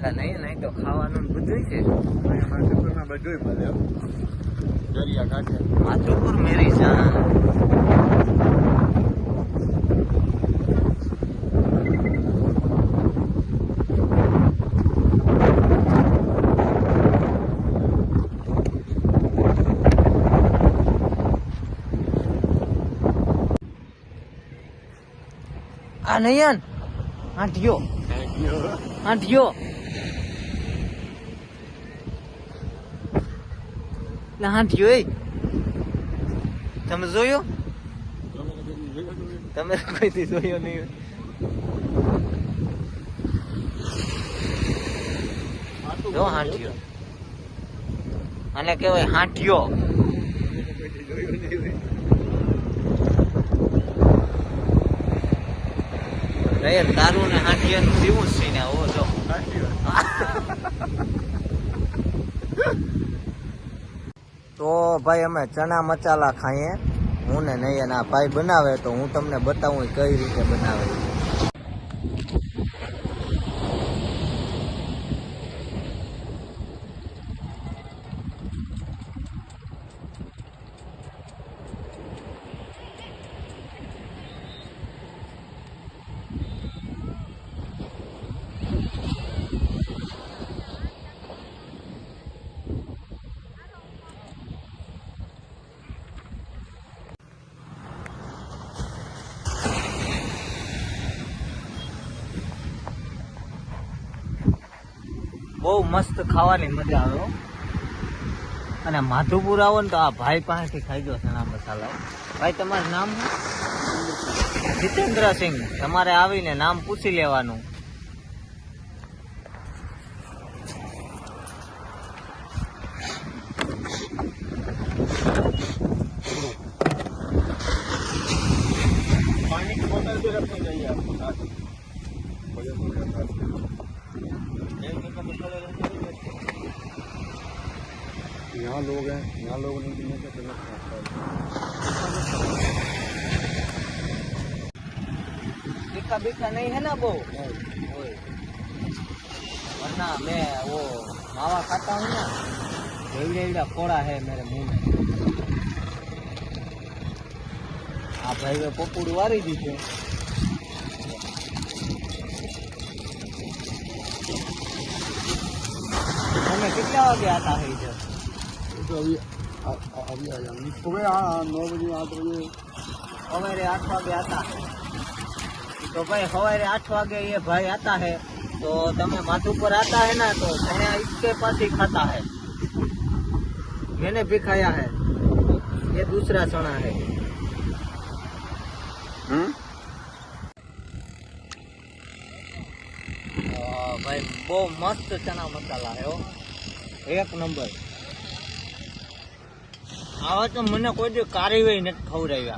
નહીં નહીં તો ખાવાનું બધું છે. માધુપુરમાં બધું મળે. દરિયા કાંઠે માધુપુર મેરી જાન. આ નયન આંટીયો હાંઠિયો એ તમે જોયો? તમે કોઈથી જોયો નહીં. જો હાંઠિયો આને કહેવાય હાંઠિયો. તારું ને હાંઠિયાનું જીવું જ છે ને. ઓ જો તો ભાઈ અમે ચણા મસાલા ખાઈએ. હું ને નહીં આ ભાઈ બનાવે તો હું તમને બતાવું કઈ રીતે બનાવે. બહુ મસ્ત ખાવાની મજા આવે. અને માધુપુર આવો ને તો આ ભાઈ પાસેથી ખાઈ ગયો ચણા મસાલા. ભાઈ તમારું નામ જીતેન્દ્રસિંહ. તમારે આવીને નામ પૂછી લેવાનું. पानी की बोतल भी रखनी चाहिए आपको साथ. यहाँ लोग हैं, यहाँ लोग नहीं पीने से पहले बीका बीका नहीं है ना वो. वरना मैं वो मावा खाता हूँ ना, एवड़ा एवड़ा फोड़ा है मेरे मुंह में. આ ભાઈ પપુડું વારી દીધું. તમે કેટલા વાગે આતા है इधर? तो अभी आ जाएंगे सुबह. हाँ 9 बजे 8 बजे सवारे 8 वागे आता है. तो भाई सवारे 8 वागे ये भाई आता है तो तमे माधुपुर आता है ना तो चना इसके पास ही खाता है. मैंने भी खाया है. ये दूसरा चना है. भाई बहुत मस्त चना मसाला है. एक नंबर. आवा तो मैंने कोई दी कार्यवाही नहीं खवराव्या.